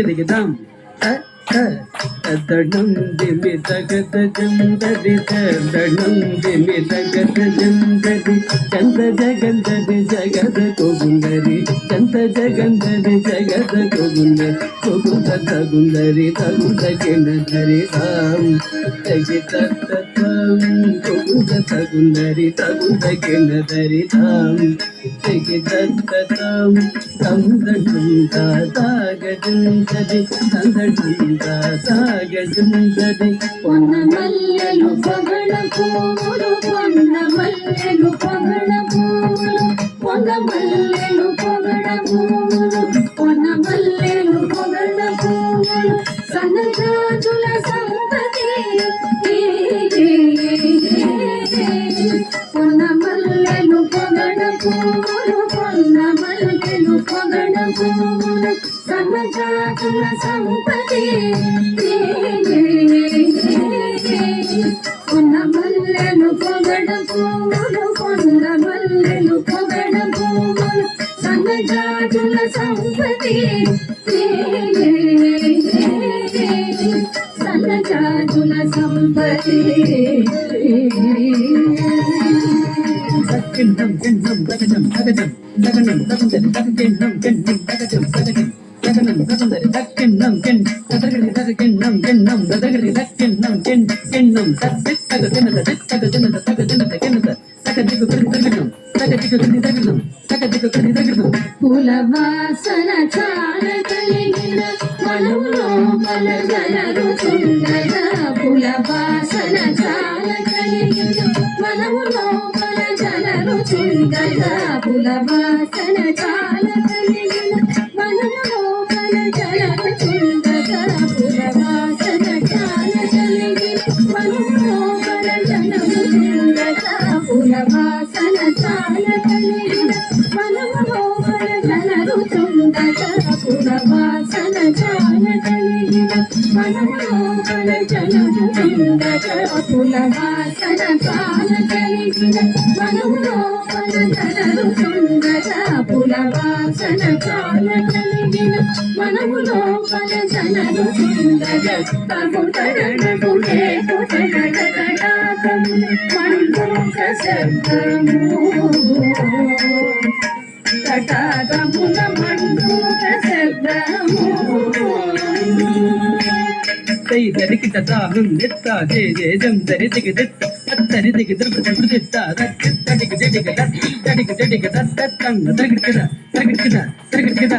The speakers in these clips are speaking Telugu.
దిగదాం దడం దిమి తగద జందది దడం దిమి తగద జందది చంద జగందది జగద కోగుందరి చంద జగందది జగద కోగుందరి కోగుంద తగుందరి తగుందగిన ధరి ధాం తగి తత్తం కోగుంద తగుందరి తగుందగిన ధరి ధాం తగి తత్తం తందడం తాగజందది తందడం సాగజందది పొన్న మల్లెలు పగడ పూలు పొన్న మల్లెలు పగడ పూలు పొన్న మల్లెలు పగడ పూలు పొన్న మల్లెలు పగడ పూలు సన్నజాజుల సంతతి పొన్న మల్లెలు పగడ పూలు పొన్న మల్లెలు పగడ పూలు సన్నజాజుల సంతతి పొన్న మల్లెలు పగడ పూలు పొన్న మల్లెలు పగడ పూలు సన్నజాజుల సంపతి సన్నజాజుల సంపతి కిన్నం కిన్నం దగజం దగజం దగనం దగందరి దగకిన్నం కిన్నం దగజం దగజం దగనం దగందరి దక్కిన్నం కిన్ దగరి దగకిన్నం కిన్నం దగరి దక్కిన్నం కిన్ కిన్నం దక్కిట్ దగదినద దగదినద దగదినద కిన్నద దగదికు దగనం దగదికు దగనం దగదికు దగనం పూల వాసన చాల కలిగిన మనములో మలగల రుచుండగా పూల వాసన చాల కలిగిన మనములో మలగల రుచుండగా పూల వాసన చాల కలిగిన మనములో మలగల రుచుండగా పూల వాసన చాల కలిగిన మనములో మలగల రుచుండగా పూల వాసన చాల కలిగిన మనములో మలగల రుచుండగా పూల వాసన చాల కలిగిన మనములో మలగల రుచుండగా పూల వాసన చాల కలిగిన మనములో మలగల రుచుండగా పూల వాసన చాల కలిగిన మనములో మలగల రుచుండగా తగుటడగు లేకు తగడగడాకము మంత్రముఖ శబ్దము తటాకమున మంత్రముఖ శబ్దము తై దరికి తతాహం నిత్త జే జే జం దరి దిగి దిత్త అత్తరి దిగి దృప దృప దిత్త దక్కిత్త దిగి జడిగ దడిగ జడిగ దత్తం దగిడికిద దగిడికిద దగిడికిద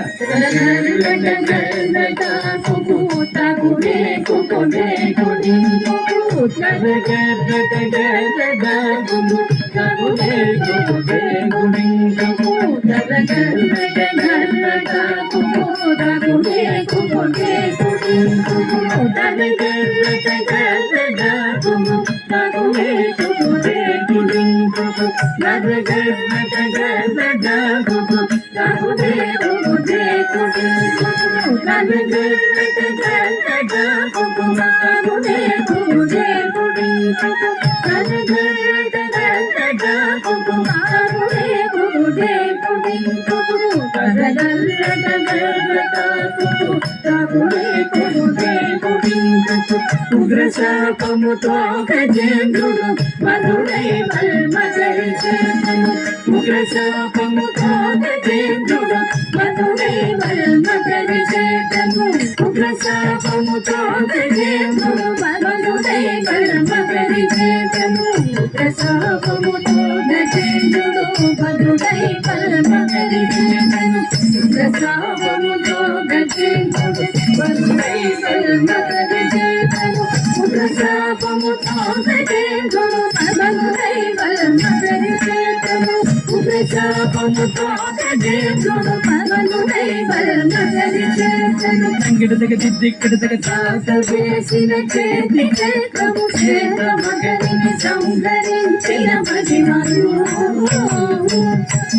ఉగ్రశాపముతో గజేంద్రుడు మధురై మల్మగరిచేతను ఉగ్రశాపముతో గజేంద్రుడు మధురై మల్మగరిచేతను ఉగ్రశాపముతో గజేంద్రుడు మధురై మల్మగరిచేతను ఉగ్రశాపముతో గజేంద్రుడు మధురై మల్మగరిచేతను ఉగ్రశాపముతో గజేంద్రుడు మధురై మల్మగరిచేతను ఉగ్రశాపముతో గజేంద్రుడు మధురై మల్మగరిచేతను ఉగ్రశాపముతో గజేంద్రుడు మధురై మల్మగరిచేతను తంగిడదగ దిద్దిక్కడదగ తాత వేసిన చేతి చేతము చేతమగరిని సంహరించిన మహిమను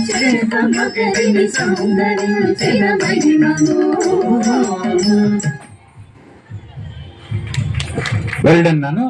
చేతమగరిని సంహరించిన మహిమను. వెల్ డన్ నాను.